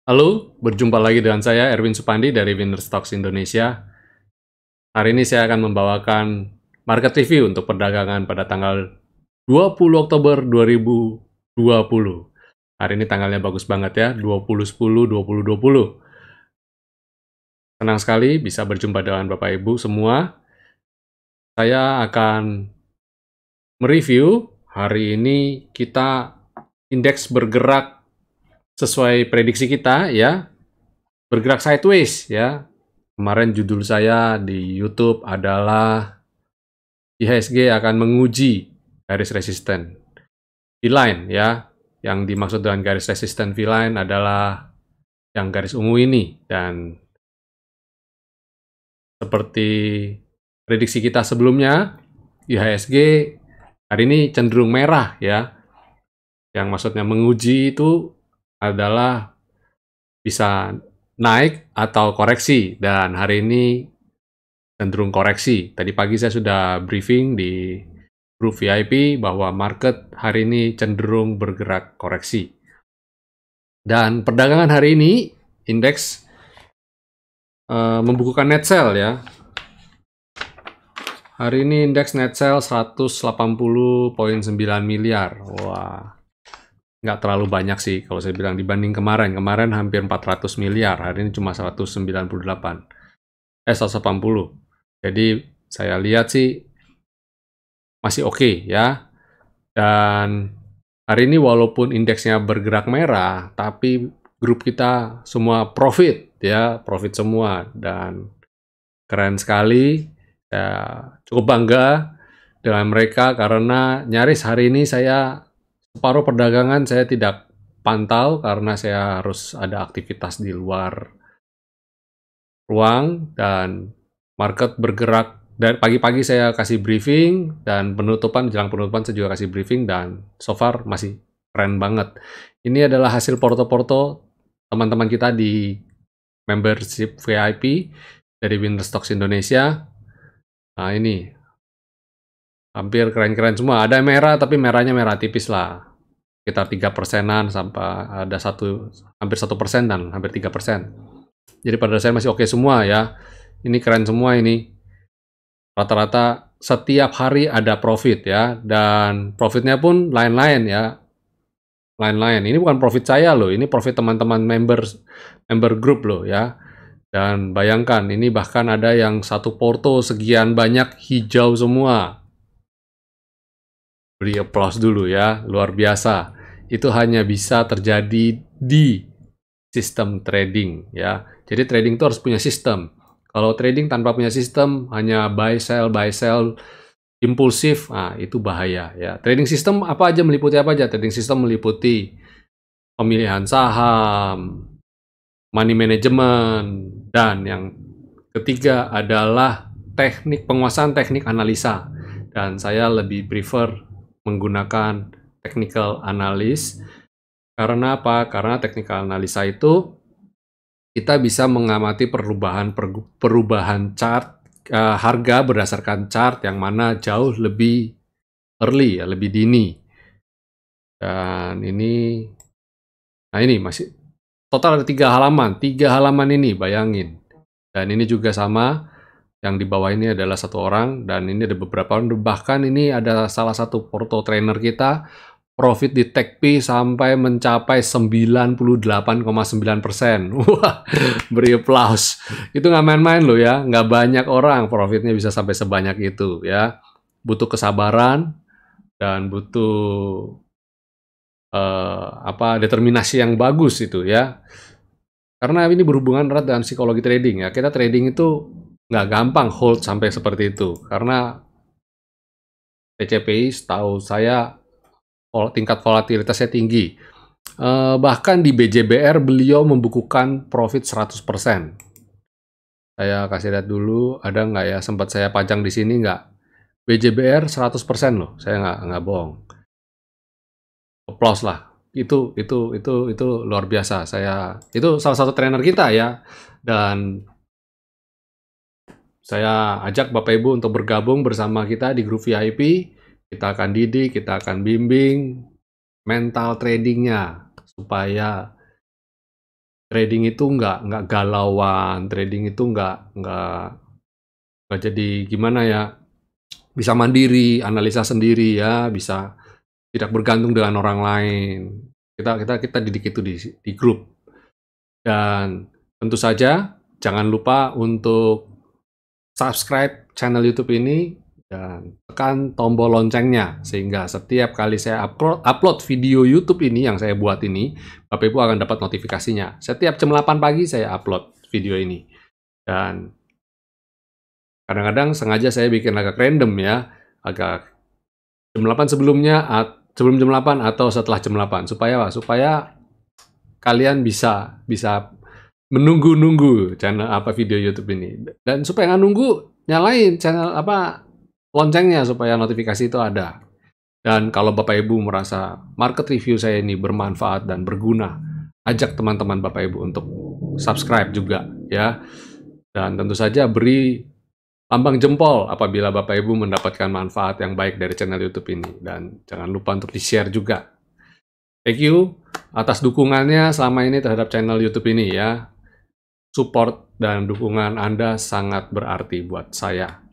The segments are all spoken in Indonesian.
Halo, berjumpa lagi dengan saya Erwin Supandi dari Winner Stocks Indonesia. Hari ini saya akan membawakan market review untuk perdagangan pada tanggal 20 Oktober 2020. Hari ini tanggalnya bagus banget ya, 20/10/2020. Senang sekali bisa berjumpa dengan Bapak Ibu semua. Saya akan mereview hari ini kita indeks bergerak sesuai prediksi kita ya, bergerak sideways ya. Kemarin judul saya di YouTube adalah IHSG akan menguji garis resisten V-line ya. Yang dimaksud dengan garis resisten V-line adalah yang garis ungu ini, dan seperti prediksi kita sebelumnya, IHSG hari ini cenderung merah ya. Yang maksudnya menguji itu adalah bisa naik atau koreksi, dan hari ini cenderung koreksi. Tadi pagi saya sudah briefing di grup VIP bahwa market hari ini cenderung bergerak koreksi. Dan perdagangan hari ini indeks membukukan net sell ya. Hari ini indeks net sell 180,9 miliar. Wah, nggak terlalu banyak sih kalau saya bilang dibanding kemarin. Kemarin hampir 400 miliar, hari ini cuma 198. 180. Jadi saya lihat sih masih oke ya. Dan hari ini walaupun indeksnya bergerak merah, tapi grup kita semua profit ya, profit semua, dan keren sekali. Ya, cukup bangga dengan mereka karena nyaris hari ini saya separuh perdagangan saya tidak pantau karena saya harus ada aktivitas di luar ruang, dan market bergerak. Dan pagi-pagi saya kasih briefing, dan penutupan, jelang penutupan saya juga kasih briefing, dan so far masih keren banget. Ini adalah hasil porto-porto teman-teman kita di membership VIP dari Winner Stocks Indonesia. Nah ini hampir keren-keren semua. Ada yang merah, tapi merahnya merah tipis lah, sekitar 3%-an sampai ada hampir 1% dan hampir 3%. Jadi pada dasarnya masih oke semua ya. Ini keren semua ini. Rata-rata setiap hari ada profit ya, dan profitnya pun lain-lain ya. Lain-lain. Ini bukan profit saya loh, ini profit teman-teman member group loh ya. Dan bayangkan, ini bahkan ada yang satu porto sekian banyak hijau semua. Beri applause dulu ya, luar biasa. Itu hanya bisa terjadi di sistem trading ya. Jadi trading itu harus punya sistem. Kalau trading tanpa punya sistem, hanya buy sell impulsif, nah itu bahaya ya. Trading system apa aja, meliputi apa aja? Trading system meliputi pemilihan saham, money management, dan yang ketiga adalah penguasaan teknik analisa. Dan saya lebih prefer menggunakan technical analysis. Karena apa? Karena technical analisa itu kita bisa mengamati perubahan chart harga berdasarkan chart yang mana jauh lebih early ya, lebih dini. Dan ini, nah ini masih total ada 3 halaman ini, bayangin. Dan ini juga sama, yang di bawah ini adalah satu orang, dan ini ada beberapa orang. Bahkan ini ada salah satu porto trainer kita, profit di TechP sampai mencapai 98,9%. Wah, beri applause. Itu nggak main-main loh ya, nggak banyak orang profitnya bisa sampai sebanyak itu ya. Butuh kesabaran dan butuh determinasi yang bagus itu ya. Karena ini berhubungan erat dengan psikologi trading ya. Kita trading itu nggak gampang hold sampai seperti itu, karena TCPI setahu saya tingkat volatilitasnya tinggi. Bahkan di BJBR beliau membukukan profit 100%. Saya kasih lihat dulu, ada nggak ya, sempat saya pajang di sini nggak? BJBR 100% loh, saya nggak bohong. Applause lah. Itu luar biasa. Itu salah satu trainer kita ya. Dan saya ajak Bapak Ibu untuk bergabung bersama kita di grup VIP. Kita akan didik, kita akan bimbing mental tradingnya supaya trading itu nggak galauan, trading itu nggak jadi gimana ya, bisa mandiri, analisa sendiri ya, bisa tidak bergantung dengan orang lain. Kita didik itu di grup. Dan tentu saja jangan lupa untuk subscribe channel YouTube ini dan tekan tombol loncengnya sehingga setiap kali saya upload video YouTube ini yang saya buat ini, Bapak Ibu akan dapat notifikasinya. Setiap jam 8 pagi saya upload video ini. Dan kadang-kadang sengaja saya bikin agak random ya, agak jam 8 sebelumnya, sebelum jam 8 atau setelah jam 8 supaya apa? Supaya kalian bisa menunggu-nunggu channel video YouTube ini. Dan supaya nggak nunggu, nyalain channel loncengnya supaya notifikasi itu ada. Dan kalau Bapak Ibu merasa market review saya ini bermanfaat dan berguna, ajak teman-teman Bapak Ibu untuk subscribe juga ya. Dan tentu saja beri lambang jempol apabila Bapak Ibu mendapatkan manfaat yang baik dari channel YouTube ini. Dan jangan lupa untuk di-share juga. Thank you atas dukungannya selama ini terhadap channel YouTube ini ya. Support dan dukungan Anda sangat berarti buat saya.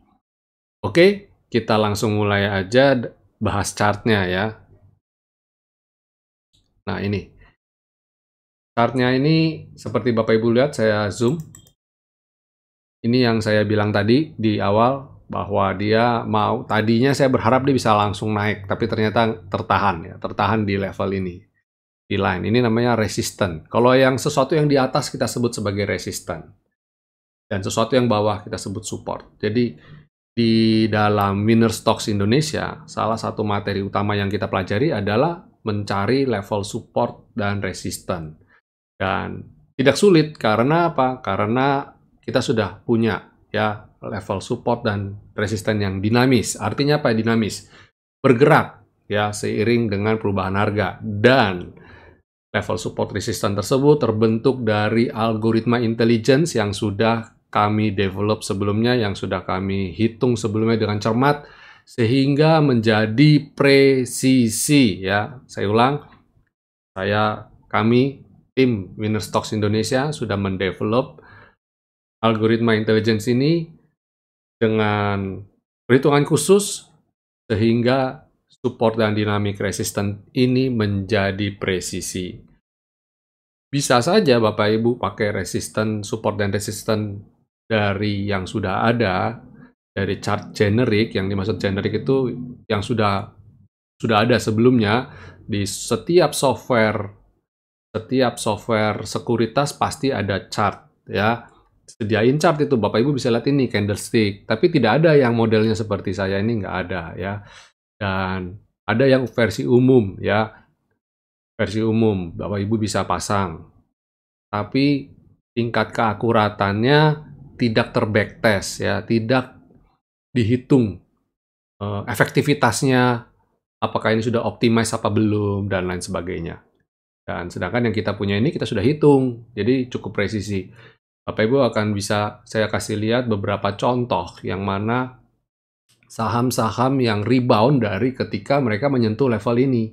Oke, kita langsung mulai aja bahas chartnya ya. Nah ini, chartnya ini seperti Bapak Ibu lihat, saya zoom. Ini yang saya bilang tadi di awal, bahwa dia tadinya saya berharap dia bisa langsung naik, tapi ternyata tertahan di level ini. Di line, ini namanya resisten. Kalau yang sesuatu yang di atas kita sebut sebagai resisten. Dan sesuatu yang bawah kita sebut support. Jadi di dalam Winner Stocks Indonesia, salah satu materi utama yang kita pelajari adalah mencari level support dan resisten. Dan tidak sulit karena apa? Karena kita sudah punya ya level support dan resisten yang dinamis. Artinya apa dinamis? Bergerak ya seiring dengan perubahan harga. Dan level support resisten tersebut terbentuk dari algoritma intelligence yang sudah kami develop sebelumnya, yang sudah kami hitung sebelumnya dengan cermat, sehingga menjadi presisi ya. Saya ulang, kami tim Winner Stocks Indonesia sudah mendevelop algoritma intelligence ini dengan perhitungan khusus sehingga support dan dynamic resistance ini menjadi presisi. Bisa saja Bapak Ibu pakai support dan resistance dari yang sudah ada, dari chart generik. Yang dimaksud generik itu yang sudah ada sebelumnya. Di setiap software sekuritas pasti ada chart ya. Sediain chart itu, Bapak Ibu bisa lihat ini candlestick, tapi tidak ada yang modelnya seperti saya ini, nggak ada ya. Dan ada yang versi umum ya, versi umum Bapak Ibu bisa pasang, tapi tingkat keakuratannya tidak terbacktest ya, tidak dihitung efektivitasnya, apakah ini sudah optimize apa belum, dan lain sebagainya. Dan sedangkan yang kita punya ini kita sudah hitung, jadi cukup presisi. Bapak Ibu akan bisa saya kasih lihat beberapa contoh yang mana saham-saham yang rebound dari ketika mereka menyentuh level ini.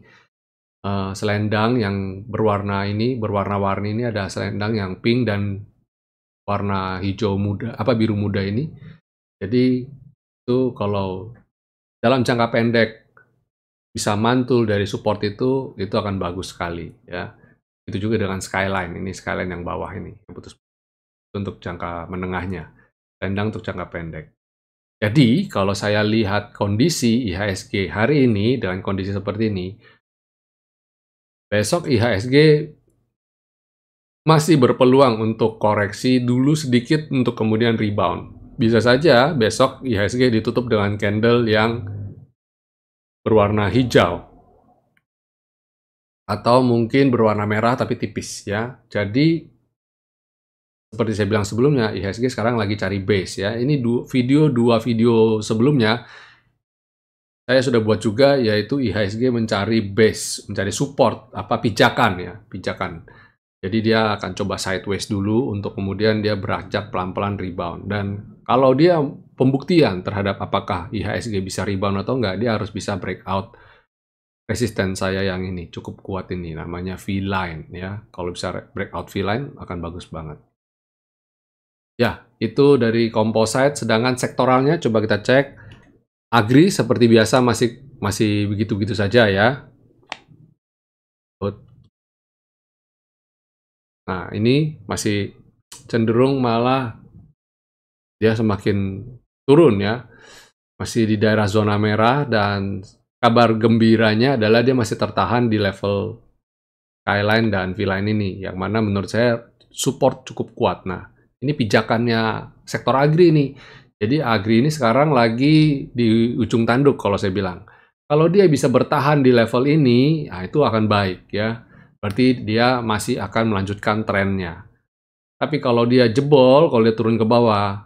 Selendang yang berwarna-warni ini ada selendang yang pink dan warna hijau muda, biru muda ini. Jadi itu kalau dalam jangka pendek bisa mantul dari support itu akan bagus sekali ya. Itu juga dengan skyline, ini skyline yang bawah ini, yang putus untuk jangka menengahnya, selendang untuk jangka pendek. Jadi kalau saya lihat kondisi IHSG hari ini dengan kondisi seperti ini, besok IHSG masih berpeluang untuk koreksi dulu sedikit untuk kemudian rebound. Bisa saja besok IHSG ditutup dengan candle yang berwarna hijau. Atau mungkin berwarna merah tapi tipis ya. Jadi seperti saya bilang sebelumnya, IHSG sekarang lagi cari base ya. Ini dua video sebelumnya saya sudah buat juga, yaitu IHSG mencari base, mencari support, pijakan ya, pijakan. Jadi dia akan coba sideways dulu untuk kemudian dia beranjak pelan-pelan rebound. Dan kalau dia pembuktian terhadap apakah IHSG bisa rebound atau enggak, dia harus bisa breakout resisten saya yang ini, cukup kuat ini, namanya V-line ya. Kalau bisa breakout V-line akan bagus banget. Ya, itu dari composite, sedangkan sektoralnya coba kita cek. Agri seperti biasa masih begitu-begitu saja ya. Nah, ini masih cenderung malah dia semakin turun ya. Masih di daerah zona merah, dan kabar gembiranya adalah dia masih tertahan di level Skyline dan V-line ini, yang mana menurut saya support cukup kuat. Nah, ini pijakannya sektor agri nih. Jadi agri ini sekarang lagi di ujung tanduk kalau saya bilang. Kalau dia bisa bertahan di level ini, nah itu akan baik ya. Berarti dia masih akan melanjutkan trennya. Tapi kalau dia jebol, kalau dia turun ke bawah,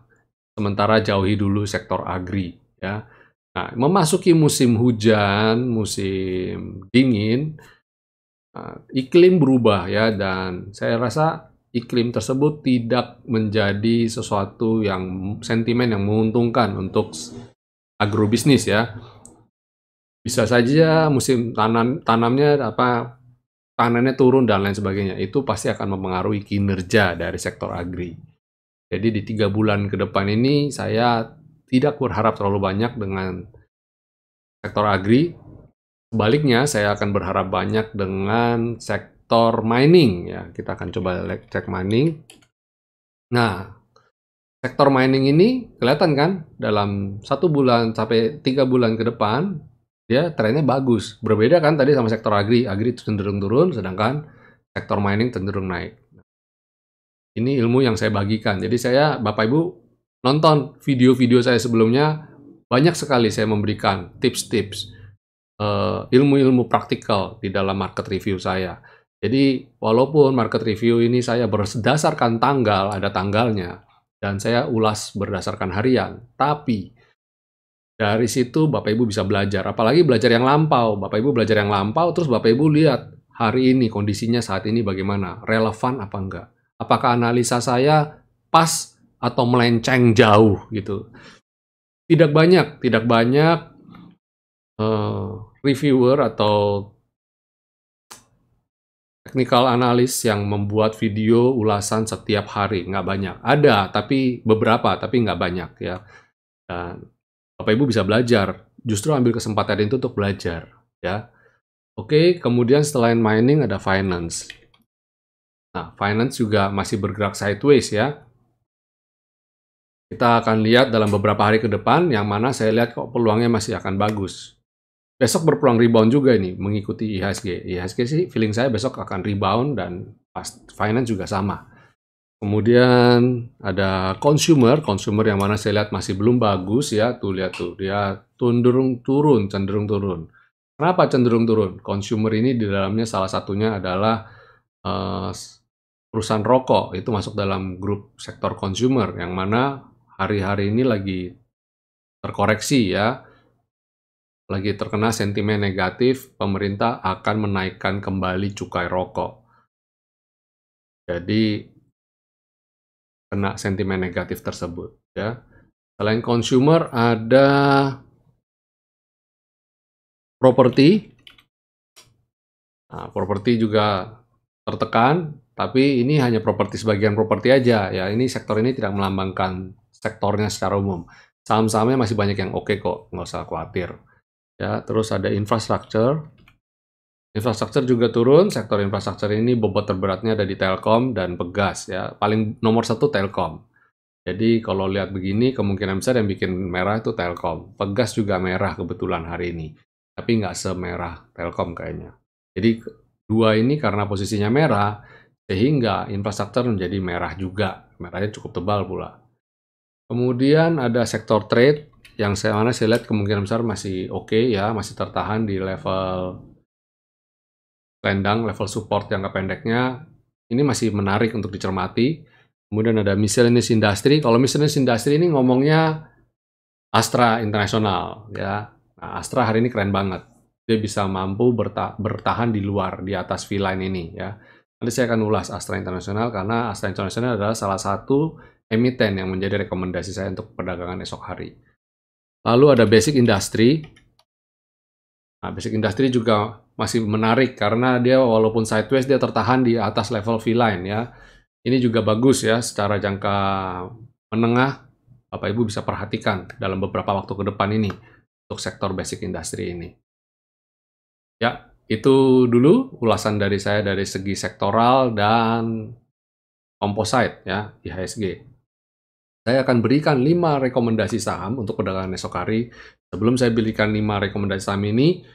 sementara jauhi dulu sektor agri ya. Nah, memasuki musim hujan, musim dingin, iklim berubah ya, dan saya rasa iklim tersebut tidak menjadi sesuatu yang sentimen yang menguntungkan untuk agrobisnis ya. Bisa saja musim tanamnya panennya turun dan lain sebagainya. Itu pasti akan mempengaruhi kinerja dari sektor agri. Jadi di 3 bulan ke depan ini saya tidak berharap terlalu banyak dengan sektor agri. Sebaliknya, saya akan berharap banyak dengan sektor mining ya. Kita akan coba cek mining. Nah, sektor mining ini kelihatan kan dalam 1 bulan sampai 3 bulan ke depan dia trennya bagus. Berbeda kan tadi sama sektor agri. Agri cenderung turun, sedangkan sektor mining cenderung naik. Ini ilmu yang saya bagikan. Jadi saya, Bapak Ibu, nonton video-video saya sebelumnya, banyak sekali saya memberikan tips-tips, ilmu-ilmu praktikal di dalam market review saya. Jadi walaupun market review ini saya berdasarkan tanggal, ada tanggalnya, dan saya ulas berdasarkan harian, tapi dari situ Bapak Ibu bisa belajar, apalagi belajar yang lampau. Bapak Ibu belajar yang lampau, terus Bapak Ibu lihat hari ini kondisinya saat ini bagaimana, relevan apa enggak. Apakah analisa saya pas atau melenceng jauh gitu. Tidak banyak reviewer atau technical analis yang membuat video ulasan setiap hari, nggak banyak. Ada, tapi beberapa, tapi nggak banyak ya. Dan Bapak Ibu bisa belajar, justru ambil kesempatan itu untuk belajar ya. Oke, kemudian selain mining ada finance. Nah, finance juga masih bergerak sideways ya. Kita akan lihat dalam beberapa hari ke depan, yang mana saya lihat kok peluangnya masih akan bagus. Besok berpeluang rebound juga ini, mengikuti IHSG. IHSG sih feeling saya besok akan rebound, dan finance juga sama. Kemudian ada consumer yang mana saya lihat masih belum bagus ya. Tuh lihat tuh, dia cenderung turun. Kenapa cenderung turun? Consumer ini di dalamnya salah satunya adalah perusahaan rokok, itu masuk dalam grup sektor consumer, yang mana hari-hari ini lagi terkoreksi ya, lagi terkena sentimen negatif, pemerintah akan menaikkan kembali cukai rokok. Jadi kena sentimen negatif tersebut ya. Selain consumer ada properti. Nah, properti juga tertekan, tapi ini hanya properti, sebagian properti aja ya. Ini sektor ini tidak melambangkan sektornya secara umum. Saham-sahamnya masih banyak yang oke kok, nggak usah khawatir. Ya, terus ada infrastruktur. Infrastruktur juga turun. Sektor infrastruktur ini bobot terberatnya ada di Telkom dan Pegas ya. Paling nomor 1 Telkom. Jadi kalau lihat begini, kemungkinan besar yang bikin merah itu Telkom. Pegas juga merah kebetulan hari ini, tapi nggak semerah Telkom kayaknya. Jadi dua ini karena posisinya merah, sehingga infrastruktur menjadi merah juga. Merahnya cukup tebal pula. Kemudian ada sektor trade, yang saya lihat kemungkinan besar masih oke ya, masih tertahan di level selendang, level support jangka pendeknya. Ini masih menarik untuk dicermati. Kemudian ada miscellaneous industry. Kalau miscellaneous industry ini ngomongnya Astra International ya. Nah, Astra hari ini keren banget. Dia bisa mampu bertahan di luar, di atas V-line ini ya. Nanti saya akan ulas Astra International karena Astra International adalah salah satu emiten yang menjadi rekomendasi saya untuk perdagangan esok hari. Lalu ada basic industry. Nah, basic industry juga masih menarik karena dia walaupun sideways dia tertahan di atas level V-line ya. Ini juga bagus ya secara jangka menengah. Bapak Ibu bisa perhatikan dalam beberapa waktu ke depan ini untuk sektor basic industry ini. Ya, itu dulu ulasan dari saya dari segi sektoral dan composite ya, IHSG. Saya akan berikan 5 rekomendasi saham untuk perdagangan esok hari. Sebelum saya berikan 5 rekomendasi saham ini,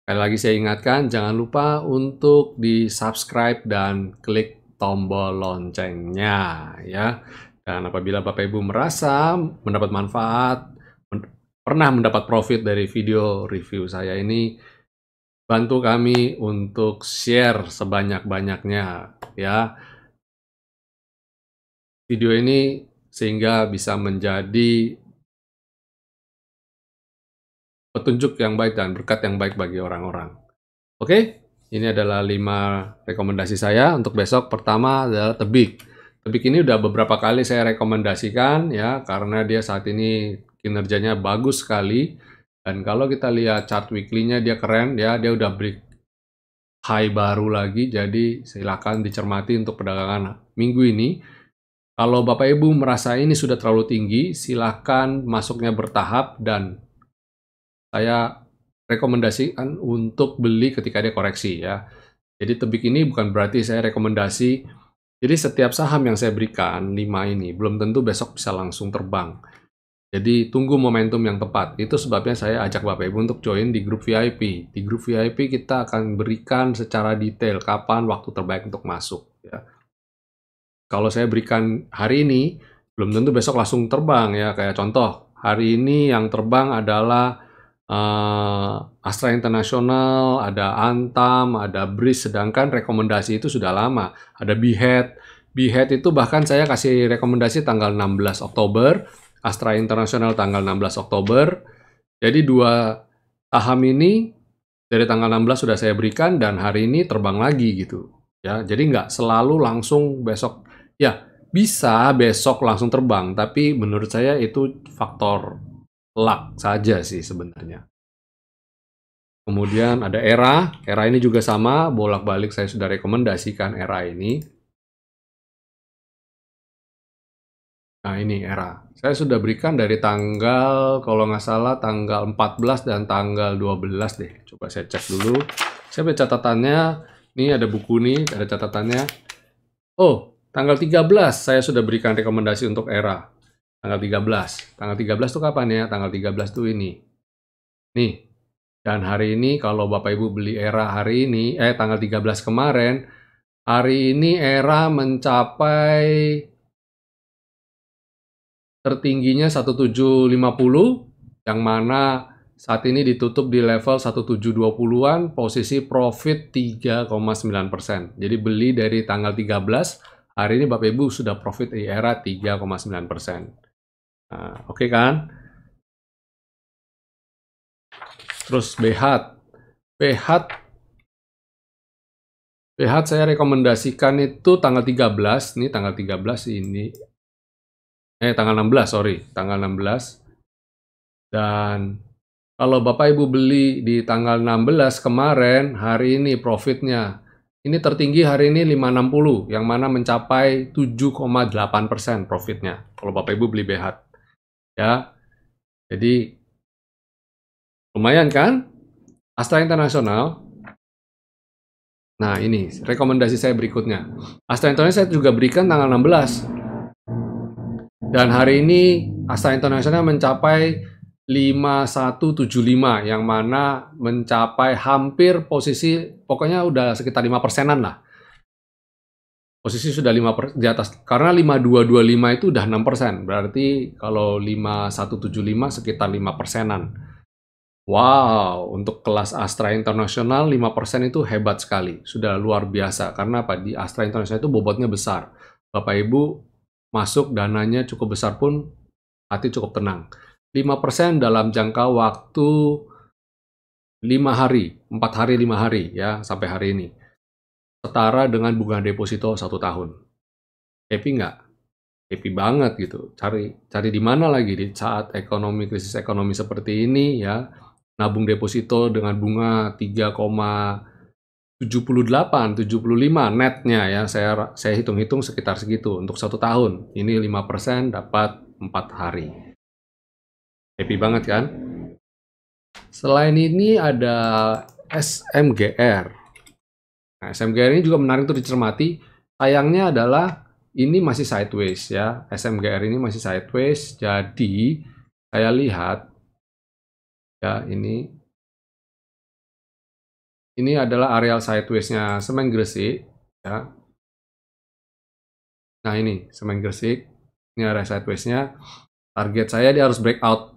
sekali lagi saya ingatkan, jangan lupa untuk di-subscribe dan klik tombol loncengnya ya. Dan apabila Bapak Ibu merasa mendapat manfaat, pernah mendapat profit dari video review saya ini, bantu kami untuk share sebanyak-banyaknya ya video ini sehingga bisa menjadi petunjuk yang baik dan berkat yang baik bagi orang-orang. Oke, ini adalah 5 rekomendasi saya untuk besok. Pertama adalah Tebik. Tebik ini udah beberapa kali saya rekomendasikan ya karena dia saat ini kinerjanya bagus sekali. Dan kalau kita lihat chart weekly-nya dia keren ya, dia udah break high baru lagi, jadi silakan dicermati untuk perdagangan minggu ini. Kalau Bapak Ibu merasa ini sudah terlalu tinggi, silakan masuknya bertahap dan saya rekomendasikan untuk beli ketika dia koreksi ya. Jadi Tebik ini bukan berarti saya rekomendasi. Jadi setiap saham yang saya berikan 5 ini belum tentu besok bisa langsung terbang. Jadi tunggu momentum yang tepat. Itu sebabnya saya ajak Bapak Ibu untuk join di grup VIP. Di grup VIP kita akan berikan secara detail kapan waktu terbaik untuk masuk. Ya. Kalau saya berikan hari ini, belum tentu besok langsung terbang ya. Kayak contoh, hari ini yang terbang adalah Astra International, ada Antam, ada BRIS, sedangkan rekomendasi itu sudah lama. Ada BHET. BHET itu bahkan saya kasih rekomendasi tanggal 16 Oktober. Astra International tanggal 16 Oktober. Jadi 2 saham ini dari tanggal 16 sudah saya berikan dan hari ini terbang lagi gitu. Ya, jadi nggak selalu langsung besok. Ya, bisa besok langsung terbang, tapi menurut saya itu faktor luck saja sih sebenarnya. Kemudian ada ERA. ERA ini juga sama, bolak-balik saya sudah rekomendasikan ERA ini. Nah ini ERA. Saya sudah berikan dari tanggal, kalau nggak salah, tanggal 14 dan tanggal 12 deh. Coba saya cek dulu. Saya baca catatannya. Ini ada buku nih, ada catatannya. Oh, tanggal 13 saya sudah berikan rekomendasi untuk ERA. Tanggal 13. Tanggal 13 itu kapan ya? Tanggal 13 itu ini. Nih. Dan hari ini kalau Bapak Ibu beli ERA hari ini, tanggal 13 kemarin, hari ini ERA mencapai tertingginya 1750, yang mana saat ini ditutup di level 1720-an, posisi profit 3,9%. Jadi beli dari tanggal 13, hari ini Bapak Ibu sudah profit di ERA 3,9%. Nah, oke kan? Terus BHAT. BHAT saya rekomendasikan itu tanggal 13, ini tanggal 13 ini. Tanggal 16, sorry. Tanggal 16. Dan kalau Bapak Ibu beli di tanggal 16 kemarin, hari ini profitnya. Ini tertinggi hari ini 560, yang mana mencapai 7,8% profitnya. Kalau Bapak Ibu beli BHAT. Ya. Jadi, lumayan kan? Astra International. Nah, ini rekomendasi saya berikutnya. Astra International saya juga berikan tanggal 16. Dan hari ini Astra International mencapai 5175, yang mana mencapai hampir posisi, pokoknya udah sekitar 5%-an lah. Posisi sudah 5% di atas, karena 5225 itu udah 6%, berarti kalau 5175 sekitar 5%-an. Wow, untuk kelas Astra International 5% itu hebat sekali, sudah luar biasa, karena apa? Di Astra International itu bobotnya besar. Bapak Ibu masuk dananya cukup besar pun hati cukup tenang. 5% dalam jangka waktu 5 hari, 4 hari, 5 hari ya, sampai hari ini. Setara dengan bunga deposito 1 tahun. Happy nggak? Happy banget gitu. Cari di mana lagi di saat krisis ekonomi seperti ini ya. Nabung deposito dengan bunga 3,78, 75 netnya ya. Saya hitung-hitung sekitar segitu untuk 1 tahun. Ini 5% dapat 4 hari. Happy banget kan? Selain ini ada SMGR. Nah, SMGR ini juga menarik untuk dicermati. Sayangnya adalah ini masih sideways ya. SMGR ini masih sideways. Jadi saya lihat ya ini adalah areal sideways-nya Semen Gresik ya. Nah, ini Semen Gresik. Ini area sideways-nya. Target saya dia harus breakout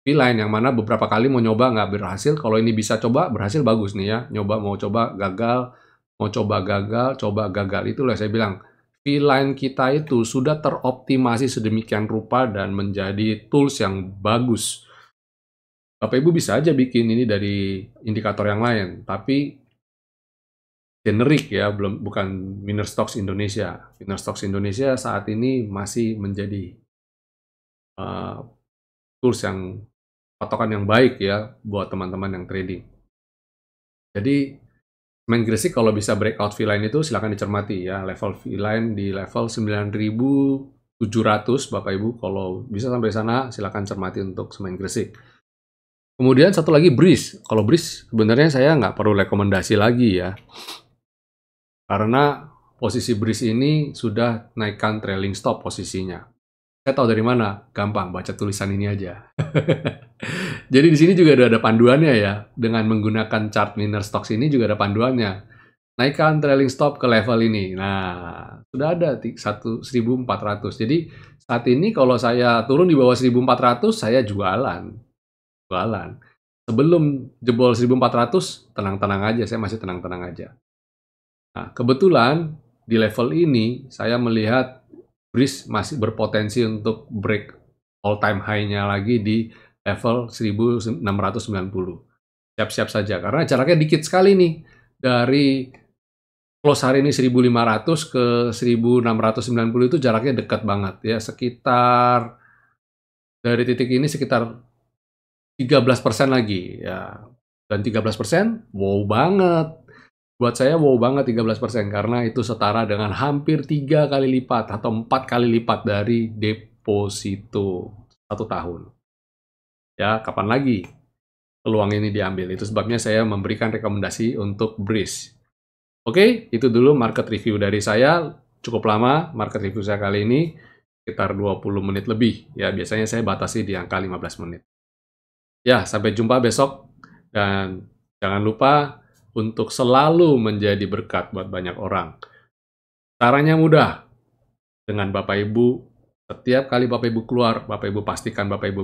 V-line, yang mana beberapa kali mau nyoba nggak berhasil. Kalau ini bisa coba berhasil, bagus nih ya. Mau coba gagal, mau coba gagal, coba gagal. Itulah saya bilang, V-line kita itu sudah teroptimasi sedemikian rupa dan menjadi tools yang bagus. Bapak Ibu bisa aja bikin ini dari indikator yang lain, tapi generik ya, bukan Winner Stocks Indonesia. Winner Stocks Indonesia saat ini masih menjadi tools yang patokan yang baik ya buat teman-teman yang trading. Jadi Semen Gresik kalau bisa breakout V-line itu silakan dicermati ya. Level V-line di level 9.700 Bapak Ibu. Kalau bisa sampai sana silakan cermati untuk Semen Gresik. Kemudian satu lagi BRIS. Kalau BRIS sebenarnya saya nggak perlu rekomendasi lagi ya. Karena posisi BRIS ini sudah naikkan trailing stop posisinya. Saya tahu dari mana? Gampang, baca tulisan ini aja. Jadi di sini juga ada panduannya ya. Dengan menggunakan chart Winner Stocks ini juga ada panduannya. Naikkan trailing stop ke level ini. Nah, sudah ada 1.400. Jadi saat ini kalau saya turun di bawah 1.400, saya jualan. Sebelum jebol 1.400, tenang-tenang aja. Saya masih tenang-tenang aja. Nah, kebetulan di level ini saya melihat BRIS masih berpotensi untuk break all-time high-nya lagi di level 1.690. Siap-siap saja, karena jaraknya dikit sekali nih. Dari close hari ini 1.500 ke 1.690 itu jaraknya dekat banget ya. Sekitar, dari titik ini sekitar 13% lagi ya. Dan 13% wow banget. Buat saya wow banget 13%, karena itu setara dengan hampir 3 kali lipat atau 4 kali lipat dari deposito 1 tahun. Ya, kapan lagi peluang ini diambil? Itu sebabnya saya memberikan rekomendasi untuk BRIS. Oke, itu dulu market review dari saya. Cukup lama market review saya kali ini, sekitar 20 menit lebih. Ya, biasanya saya batasi di angka 15 menit. Ya, sampai jumpa besok. Dan jangan lupa untuk selalu menjadi berkat buat banyak orang. Caranya mudah. Dengan Bapak Ibu, setiap kali Bapak Ibu keluar, Bapak Ibu pastikan Bapak Ibu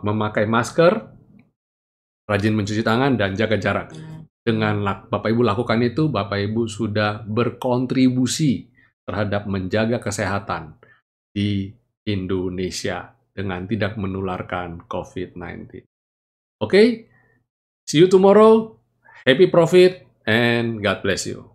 memakai masker, rajin mencuci tangan, dan jaga jarak. Dengan Bapak Ibu lakukan itu, Bapak Ibu sudah berkontribusi terhadap menjaga kesehatan di Indonesia dengan tidak menularkan COVID-19. Oke, see you tomorrow. Happy profit and God bless you.